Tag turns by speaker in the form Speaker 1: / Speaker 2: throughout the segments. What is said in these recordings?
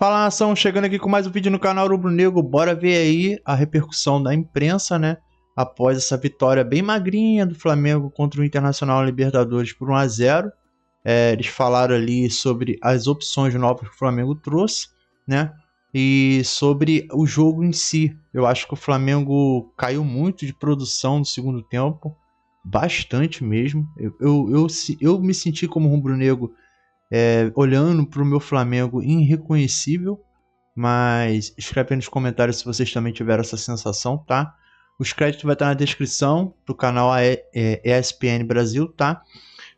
Speaker 1: Fala, nação, chegando aqui com mais um vídeo no canal Rubro Negro. Bora ver aí a repercussão da imprensa, né? Após essa vitória bem magrinha do Flamengo contra o Internacional Libertadores por 1-0. Eles falaram ali sobre as opções novas que o Flamengo trouxe, né? E sobre o jogo em si. Eu acho que o Flamengo caiu muito de produção no segundo tempo. Bastante mesmo. Eu me senti como rubro-negro olhando para o meu Flamengo irreconhecível, mas escreve aí nos comentários se vocês também tiveram essa sensação, tá? Os créditos vai estar na descrição do canal ESPN Brasil, tá?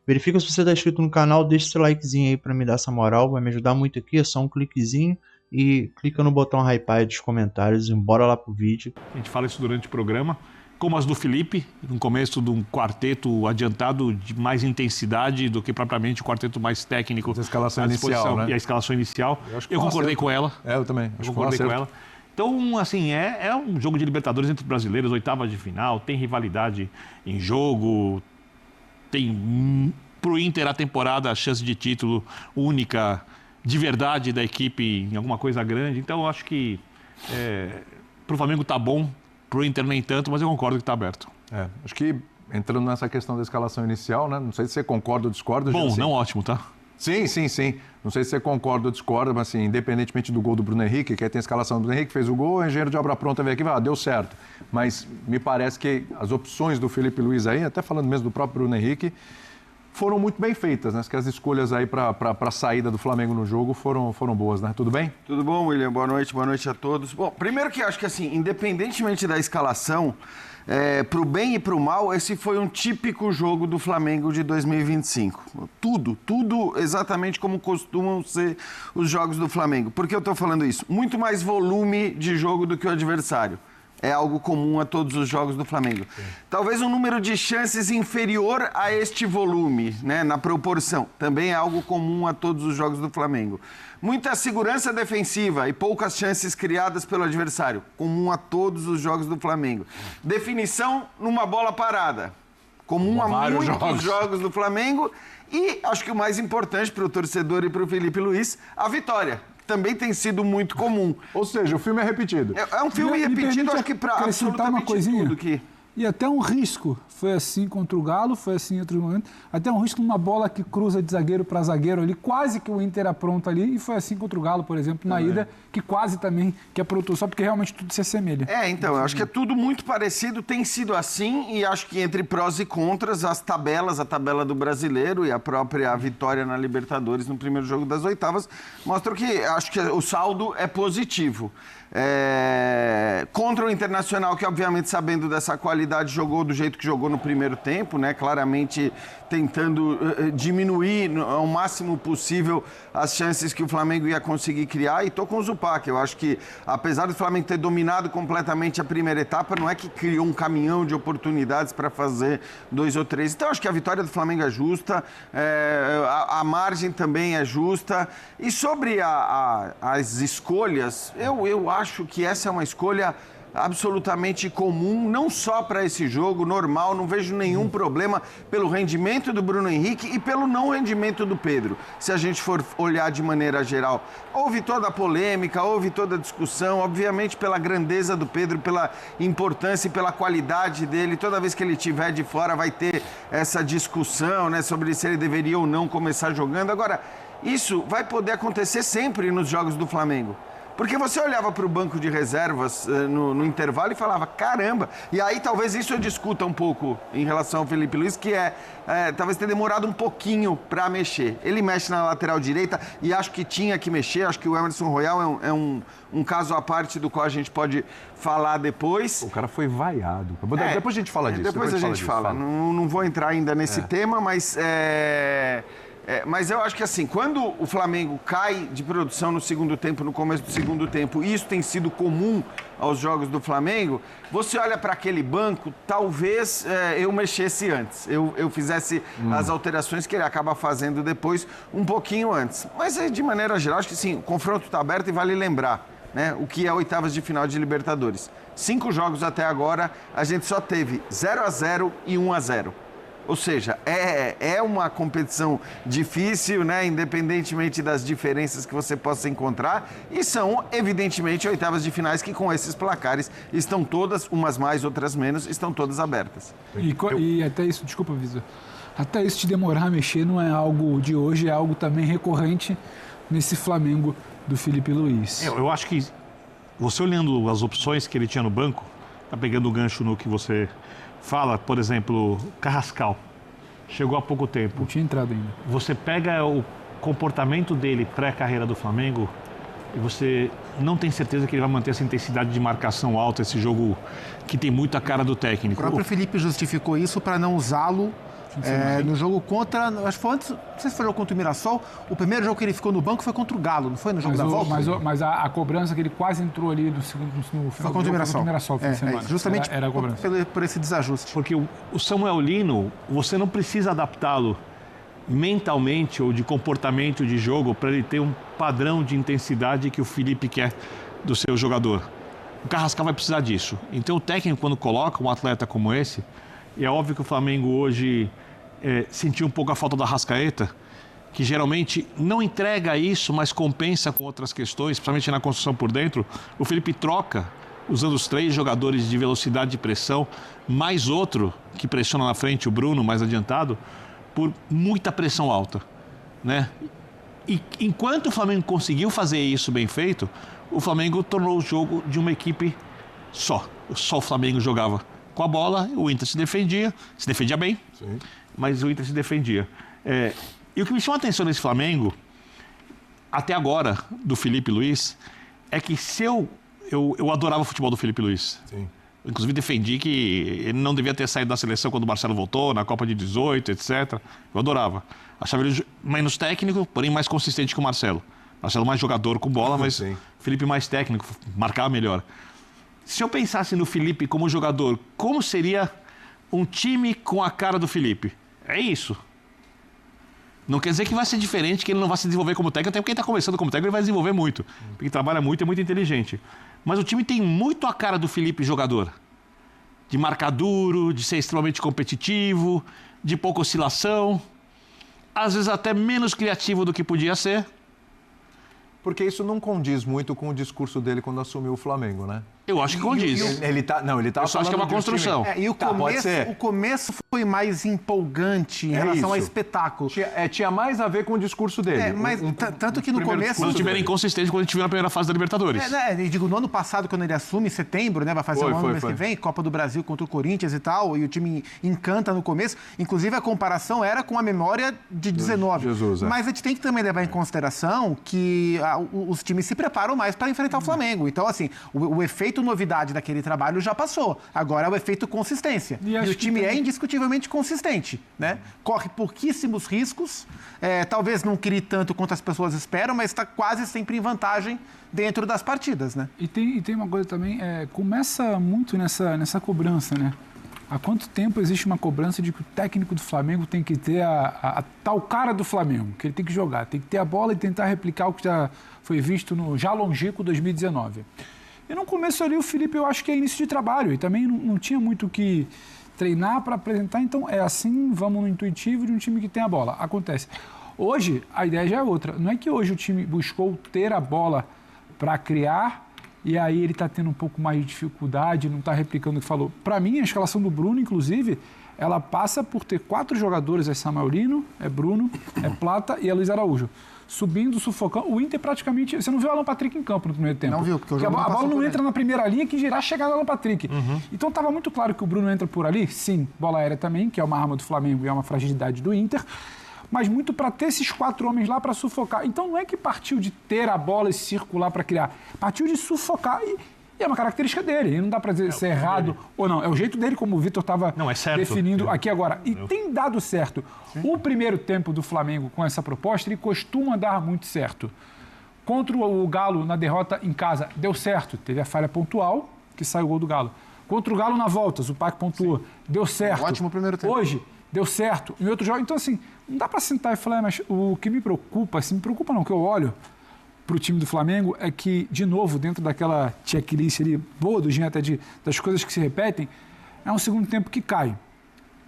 Speaker 1: Verifica se você está inscrito no canal, deixa seu likezinho aí para me dar essa moral, vai me ajudar muito aqui, é só um cliquezinho e clica no botão hype aí dos comentários e bora lá pro vídeo.
Speaker 2: A gente fala isso durante o programa, como as do Felipe, no começo de um quarteto adiantado de mais intensidade do que propriamente o quarteto mais técnico.
Speaker 3: A escalação inicial, né?
Speaker 2: E a escalação inicial. Eu concordei com ela.
Speaker 3: Eu também.
Speaker 2: Eu concordei com ela. Então, assim, é um jogo de Libertadores entre brasileiros, oitavas de final, tem rivalidade em jogo, tem pro Inter a temporada, a chance de título única, de verdade da equipe em alguma coisa grande. Então, eu acho que pro Flamengo tá bom, pro Inter nem tanto, mas eu concordo que tá aberto.
Speaker 3: Acho que entrando nessa questão da escalação inicial, né? Não sei se você concorda ou discorda.
Speaker 2: Bom,
Speaker 3: assim.
Speaker 2: não ótimo, tá?
Speaker 3: Sim. Não sei se você concorda ou discorda, mas assim, independentemente do gol do Bruno Henrique, que aí tem a escalação do Bruno Henrique, fez o gol, o engenheiro de obra pronta veio aqui e deu certo. Mas me parece que as opções do Felipe Luiz aí, até falando mesmo do próprio Bruno Henrique, foram muito bem feitas, né? Que as escolhas aí para a saída do Flamengo no jogo foram boas, né? Tudo bem?
Speaker 4: Tudo bom, William? Boa noite a todos. Bom, primeiro que acho que assim, independentemente da escalação, pro bem e pro mal, esse foi um típico jogo do Flamengo de 2025. Tudo exatamente como costumam ser os jogos do Flamengo. Por que eu tô falando isso? Muito mais volume de jogo do que o adversário. É algo comum a todos os jogos do Flamengo. Sim. Talvez um número de chances inferior a este volume, né, na proporção. Também é algo comum a todos os jogos do Flamengo. Muita segurança defensiva e poucas chances criadas pelo adversário. Comum a todos os jogos do Flamengo. Definição numa bola parada. Comum a muitos jogos do Flamengo. E acho que o mais importante para o torcedor e para o Felipe Luiz, a vitória. Também tem sido muito comum.
Speaker 3: Ou seja, o filme é repetido.
Speaker 4: É um filme repetido, acho que para absolutamente tudo que...
Speaker 5: E até um risco, foi assim contra o Galo, foi assim em outros momentos, até um risco numa bola que cruza de zagueiro para zagueiro ali, quase que o Inter apronta ali, e foi assim contra o Galo, por exemplo, na ida, que quase também que aprontou, só porque realmente tudo se assemelha.
Speaker 4: Então, eu acho que é tudo muito parecido, tem sido assim, e acho que entre prós e contras, a tabela do brasileiro e a própria vitória na Libertadores no primeiro jogo das oitavas, mostram que acho que o saldo é positivo. Contra o Internacional, que obviamente sabendo dessa qualidade jogou do jeito que jogou no primeiro tempo, né? Claramente tentando diminuir ao máximo possível as chances que o Flamengo ia conseguir criar, e tô com o Zupac. Eu acho que apesar do Flamengo ter dominado completamente a primeira etapa, não é que criou um caminhão de oportunidades para fazer 2 ou 3. Então acho que a vitória do Flamengo é justa, a margem também é justa, e sobre as escolhas, eu acho que essa é uma escolha absolutamente comum, não só para esse jogo, normal, não vejo nenhum problema pelo rendimento do Bruno Henrique e pelo não rendimento do Pedro. Se a gente for olhar de maneira geral, houve toda a polêmica, houve toda a discussão, obviamente pela grandeza do Pedro, pela importância e pela qualidade dele. Toda vez que ele estiver de fora vai ter essa discussão, né, sobre se ele deveria ou não começar jogando. Agora, isso vai poder acontecer sempre nos jogos do Flamengo. Porque você olhava para o banco de reservas no intervalo e falava, caramba, e aí talvez isso eu discuta um pouco em relação ao Felipe Luiz, que talvez ter demorado um pouquinho para mexer. Ele mexe na lateral direita e acho que tinha que mexer, acho que o Emerson Royal é um caso à parte do qual a gente pode falar depois.
Speaker 3: O cara foi vaiado. Depois a gente fala disso.
Speaker 4: Depois a gente fala. Não vou entrar ainda nesse tema, mas... mas eu acho que assim, quando o Flamengo cai de produção no segundo tempo, no começo do segundo tempo, e isso tem sido comum aos jogos do Flamengo, você olha para aquele banco, talvez eu mexesse antes, eu fizesse as alterações que ele acaba fazendo depois, um pouquinho antes. Mas de maneira geral, acho que sim, o confronto está aberto e vale lembrar, né, o que é oitavas de final de Libertadores. 5 jogos até agora, a gente só teve 0-0 e 1-0. Ou seja, é uma competição difícil, né? Independentemente das diferenças que você possa encontrar. E são, evidentemente, oitavas de finais que com esses placares estão todas, umas mais, outras menos, estão todas abertas.
Speaker 5: E até isso, desculpa, Vitor, até isso de demorar a mexer não é algo de hoje, é algo também recorrente nesse Flamengo do Felipe Luiz.
Speaker 2: Eu acho que você olhando as opções que ele tinha no banco, tá pegando o gancho no que você fala, por exemplo, Carrascal, chegou há pouco tempo.
Speaker 5: Não tinha entrado ainda.
Speaker 2: Você pega o comportamento dele pré-carreira do Flamengo e você não tem certeza que ele vai manter essa intensidade de marcação alta, esse jogo que tem muito a cara do técnico.
Speaker 6: O próprio Felipe justificou isso para não usá-lo no jogo contra, acho que foi antes, não sei se foi o jogo contra o Mirassol, o primeiro jogo que ele ficou no banco foi contra o Galo, não foi no jogo da volta?
Speaker 5: Mas a cobrança que ele quase entrou ali no final
Speaker 6: foi contra o Mirassol.
Speaker 5: Fim de semana.
Speaker 6: Justamente
Speaker 5: era a cobrança.
Speaker 6: por esse desajuste.
Speaker 2: Porque o Samuel Lino, você não precisa adaptá-lo mentalmente ou de comportamento de jogo para ele ter um padrão de intensidade que o Felipe quer do seu jogador. O Carrascal vai precisar disso. Então o técnico, quando coloca um atleta como esse, e é óbvio que o Flamengo hoje sentiu um pouco a falta da Arrascaeta, que geralmente não entrega isso, mas compensa com outras questões, principalmente na construção por dentro. O Felipe troca, usando os 3 jogadores de velocidade de pressão, mais outro que pressiona na frente, o Bruno, mais adiantado, por muita pressão alta, né? E enquanto o Flamengo conseguiu fazer isso bem feito, o Flamengo tornou o jogo de uma equipe só. Só o Flamengo jogava com a bola, o Inter se defendia bem, sim, mas o Inter se defendia. E o que me chama a atenção nesse Flamengo, até agora, do Felipe Luiz, é que eu adorava o futebol do Felipe Luiz. Sim. Inclusive defendi que ele não devia ter saído da seleção quando o Marcelo voltou, na Copa de 18, etc. Eu adorava. Achava ele menos técnico, porém mais consistente que o Marcelo. Marcelo mais jogador com bola, mas sim, Felipe mais técnico, marcava melhor. Se eu pensasse no Felipe como jogador, como seria um time com a cara do Felipe? É isso. Não quer dizer que vai ser diferente, que ele não vai se desenvolver como técnico, até porque ele está começando como técnico, ele vai desenvolver muito. Porque trabalha muito, é muito inteligente. Mas o time tem muito a cara do Felipe jogador. De marcar duro, de ser extremamente competitivo, de pouca oscilação. Às vezes até menos criativo do que podia ser.
Speaker 3: Porque isso não condiz muito com o discurso dele quando assumiu o Flamengo, né?
Speaker 2: Eu acho que condiz.
Speaker 3: Ele tá
Speaker 2: eu só acho que é uma construção.
Speaker 6: E o começo foi mais empolgante em relação ao espetáculo.
Speaker 3: Tinha mais a ver com o discurso dele.
Speaker 6: Mas tanto que no começo...
Speaker 2: Quando tiver inconsistente, quando a gente viu na primeira fase da Libertadores.
Speaker 6: Eu digo, no ano passado, quando ele assume, em setembro, né? Vai fazer um ano no mês que vem, Copa do Brasil contra o Corinthians e tal, e o time encanta no começo. Inclusive, a comparação era com a memória de 19.
Speaker 3: Jesus,
Speaker 6: Mas a gente tem que também levar em consideração que os times se preparam mais para enfrentar o Flamengo. Então, assim, o efeito novidade daquele trabalho já passou. Agora é o efeito consistência. E o time é indiscutivelmente consistente, né? Corre pouquíssimos riscos, talvez não crie tanto quanto as pessoas esperam, mas está quase sempre em vantagem dentro das partidas, né?
Speaker 5: E tem uma coisa também, começa muito nessa cobrança, né? Há quanto tempo existe uma cobrança de que o técnico do Flamengo tem que ter a tal cara do Flamengo, que ele tem que jogar, tem que ter a bola e tentar replicar o que já foi visto no já longínquo 2019. E no começo ali o Felipe, eu acho que é início de trabalho e também não tinha muito o que treinar para apresentar, então é assim, vamos no intuitivo de um time que tem a bola. Acontece. Hoje a ideia já é outra, não é que hoje o time buscou ter a bola para criar e aí ele está tendo um pouco mais de dificuldade, não está replicando o que falou. Para mim, a escalação do Bruno, inclusive, ela passa por ter 4 jogadores, é Samuel Lino, é Bruno, é Plata e é Luiz Araújo. Subindo, sufocando. O Inter praticamente... Você não viu o Alan Patrick em campo no primeiro tempo.
Speaker 6: Não viu, porque a
Speaker 5: bola não entra na primeira linha que irá chegar no Alan Patrick. Uhum. Então estava muito claro que o Bruno entra por ali. Sim, bola aérea também, que é uma arma do Flamengo e é uma fragilidade do Inter. Mas muito para ter esses 4 homens lá para sufocar. Então não é que partiu de ter a bola e circular para criar. Partiu de sufocar e é uma característica dele. E não dá para dizer se é errado ou não. É o jeito dele, como o Vitor estava definindo aqui agora. E tem dado certo. Sim. O primeiro tempo do Flamengo com essa proposta, ele costuma dar muito certo. Contra o Galo na derrota em casa, deu certo. Teve a falha pontual, que saiu o gol do Galo. Contra o Galo na volta, o Zupac pontuou. Sim. Deu certo.
Speaker 6: Ótimo primeiro tempo.
Speaker 5: Hoje, deu certo. Em outro jogo, então assim, não dá para sentar e falar, mas o que me preocupa, assim, me preocupa não, que eu olho para o time do Flamengo é que, de novo, dentro daquela checklist ali, boa do Jean, até das coisas que se repetem, é um segundo tempo que cai.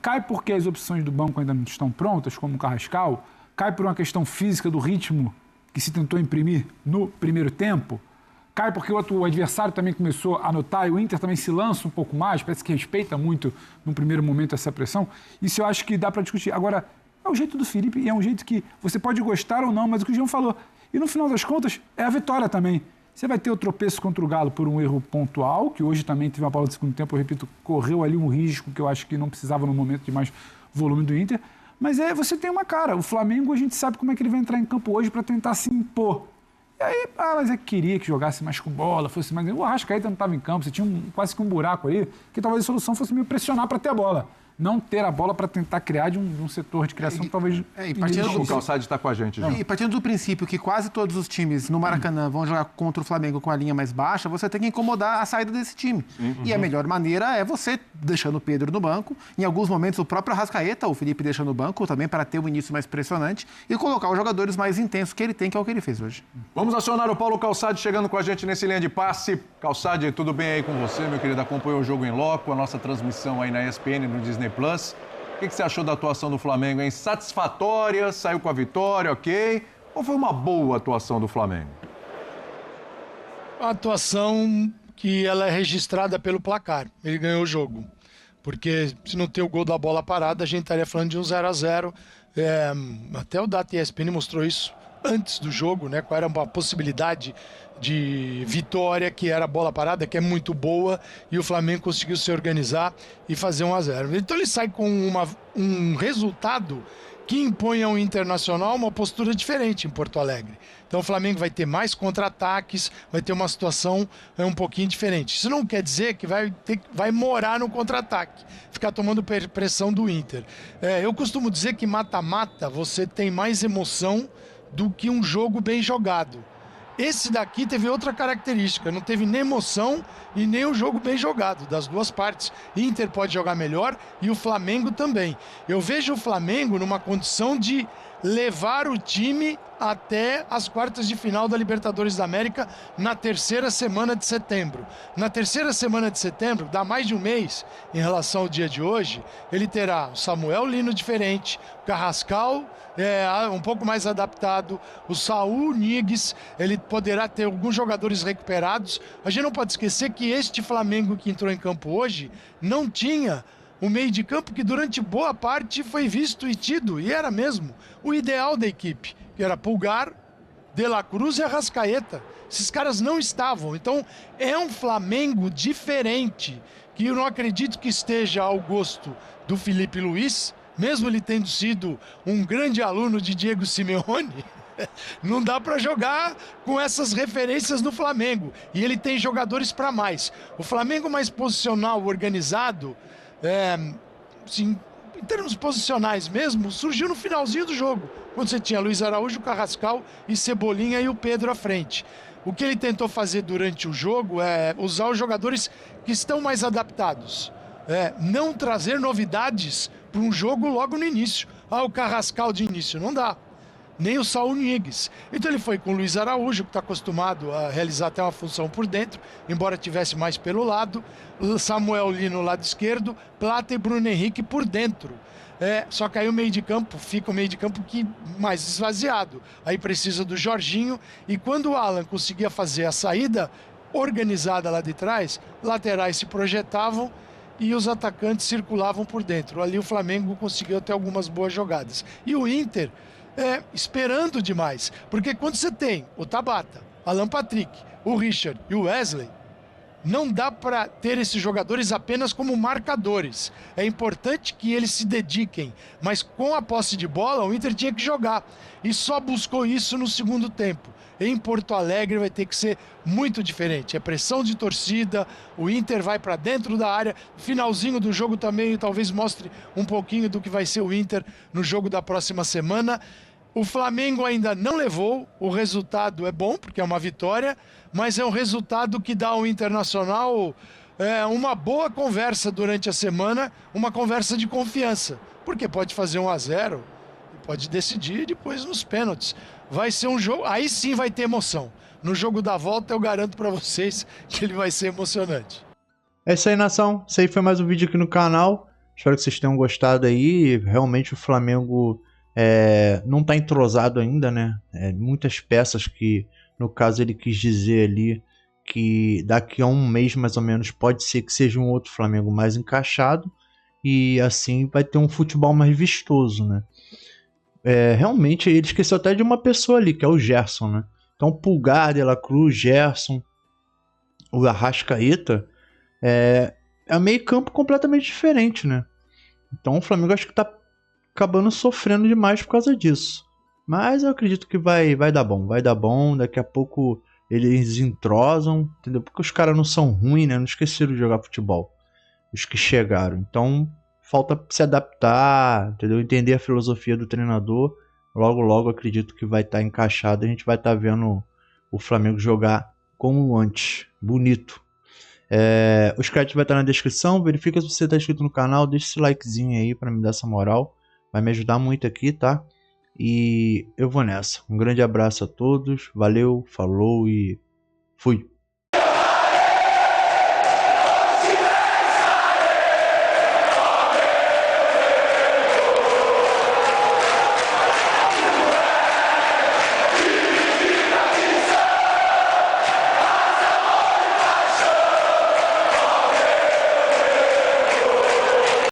Speaker 5: Cai porque as opções do banco ainda não estão prontas, como o Carrascal? Cai por uma questão física do ritmo que se tentou imprimir no primeiro tempo? Cai porque o adversário também começou a notar e o Inter também se lança um pouco mais, parece que respeita muito no primeiro momento essa pressão? Isso eu acho que dá para discutir. Agora, é o jeito do Felipe e é um jeito que você pode gostar ou não, mas o que o João falou. E no final das contas, é a vitória também. Você vai ter o tropeço contra o Galo por um erro pontual, que hoje também teve uma bola de segundo tempo, eu repito, correu ali um risco que eu acho que não precisava no momento de mais volume do Inter. Mas você tem uma cara. O Flamengo, a gente sabe como é que ele vai entrar em campo hoje para tentar se impor. E aí, mas é que queria que jogasse mais com bola, fosse mais... O Arrascaeta não estava em campo, você tinha quase que um buraco aí, que talvez a solução fosse meio pressionar para ter a bola. Não ter a bola para tentar criar de um setor de criação que talvez...
Speaker 3: O Calçade está com a gente já.
Speaker 6: E partindo do princípio que quase todos os times no Maracanã vão jogar contra o Flamengo com a linha mais baixa, você tem que incomodar a saída desse time. E a melhor maneira é você deixando o Pedro no banco, em alguns momentos o próprio Arrascaeta, o Felipe deixa no banco também para ter um início mais pressionante e colocar os jogadores mais intensos que ele tem, que é o que ele fez hoje.
Speaker 3: Vamos acionar o Paulo Calçade chegando com a gente nesse linha de passe. Calçade, tudo bem aí com você, meu querido? Acompanhou o jogo em loco, a nossa transmissão aí na ESPN, no Disney Plus. O que você achou da atuação do Flamengo, hein? Satisfatória, saiu com a vitória, ok? Ou foi uma boa atuação do Flamengo?
Speaker 7: A atuação que ela é registrada pelo placar. Ele ganhou o jogo. Porque se não ter o gol da bola parada, a gente estaria falando de um 0-0. Até o Data ESPN mostrou isso antes do jogo, né? Qual era uma possibilidade de vitória, que era a bola parada, que é muito boa, e o Flamengo conseguiu se organizar e fazer 1-0. Então ele sai com um resultado que impõe ao Internacional uma postura diferente em Porto Alegre. Então o Flamengo vai ter mais contra-ataques, vai ter uma situação um pouquinho diferente. Isso não quer dizer que vai morar no contra-ataque, ficar tomando pressão do Inter. Eu costumo dizer que mata-mata você tem mais emoção do que um jogo bem jogado. Esse daqui teve outra característica, não teve nem emoção e nem o jogo bem jogado, das duas partes. Inter pode jogar melhor e o Flamengo também. Eu vejo o Flamengo numa condição de levar o time até as quartas de final da Libertadores da América na terceira semana de setembro. Na terceira semana de setembro, dá mais de um mês em relação ao dia de hoje, ele terá o Samuel Lino diferente, o Carrascal um pouco mais adaptado, o Saúl Ñíguez, ele poderá ter alguns jogadores recuperados. A gente não pode esquecer que este Flamengo que entrou em campo hoje não tinha o meio de campo que durante boa parte foi visto e tido, e era mesmo, o ideal da equipe, que era Pulgar, De La Cruz e Arrascaeta. Esses caras não estavam, então é um Flamengo diferente, que eu não acredito que esteja ao gosto do Felipe Luiz, mesmo ele tendo sido um grande aluno de Diego Simeone. Não dá para jogar com essas referências no Flamengo, e ele tem jogadores para mais. O Flamengo mais posicional, organizado, em termos posicionais mesmo, surgiu no finalzinho do jogo, quando você tinha Luiz Araújo, Carrascal e Cebolinha e o Pedro à frente. O que ele tentou fazer durante o jogo é usar os jogadores que estão mais adaptados, não trazer novidades para um jogo logo no início. O Carrascal de início não dá, nem o Saúl Ñíguez. Então ele foi com o Luiz Araújo, que está acostumado a realizar até uma função por dentro, embora tivesse mais pelo lado, Samuel Lino no lado esquerdo, Plata e Bruno Henrique por dentro. Só que aí o meio de campo fica o meio de campo mais esvaziado. Aí precisa do Jorginho, e quando o Alan conseguia fazer a saída organizada lá de trás, laterais se projetavam e os atacantes circulavam por dentro. Ali o Flamengo conseguiu ter algumas boas jogadas. E o Inter esperando demais, porque quando você tem o Tabata, Alan Patrick, o Richard e o Wesley, não dá para ter esses jogadores apenas como marcadores. É importante que eles se dediquem, mas com a posse de bola o Inter tinha que jogar, e só buscou isso no segundo tempo. Em Porto Alegre vai ter que ser muito diferente. É pressão de torcida, o Inter vai para dentro da área. Finalzinho do jogo também talvez mostre um pouquinho do que vai ser o Inter no jogo da próxima semana. O Flamengo ainda não levou, o resultado é bom, porque é uma vitória, mas é um resultado que dá ao Internacional uma boa conversa durante a semana, uma conversa de confiança, porque pode fazer 1-0, pode decidir depois nos pênaltis. Vai ser um jogo, aí sim vai ter emoção. No jogo da volta eu garanto para vocês que ele vai ser emocionante.
Speaker 1: É isso aí, nação. Esse aí foi mais um vídeo aqui no canal. Espero que vocês tenham gostado aí. Realmente o Flamengo não está entrosado ainda, né? Muitas peças que, no caso, ele quis dizer ali que daqui a um mês, mais ou menos, pode ser que seja um outro Flamengo mais encaixado. E assim vai ter um futebol mais vistoso, né? Realmente, ele esqueceu até de uma pessoa ali, que é o Gerson, né? Então, Pulgar, De La Cruz, Gerson, o Arrascaeta, é meio campo completamente diferente, né? Então, o Flamengo acho que tá acabando sofrendo demais por causa disso. Mas eu acredito que vai dar bom. Vai dar bom, daqui a pouco eles entrosam, entendeu? Porque os caras não são ruins, né? Não esqueceram de jogar futebol. Os que chegaram. Então, falta se adaptar, entendeu? Entender a filosofia do treinador. Logo, acredito que vai estar encaixado. A gente vai estar vendo o Flamengo jogar como antes. Bonito. Os créditos vai estar na descrição. Verifica se você está inscrito no canal. Deixa esse likezinho aí para me dar essa moral. Vai me ajudar muito aqui, tá? E eu vou nessa. Um grande abraço a todos. Valeu, falou e fui.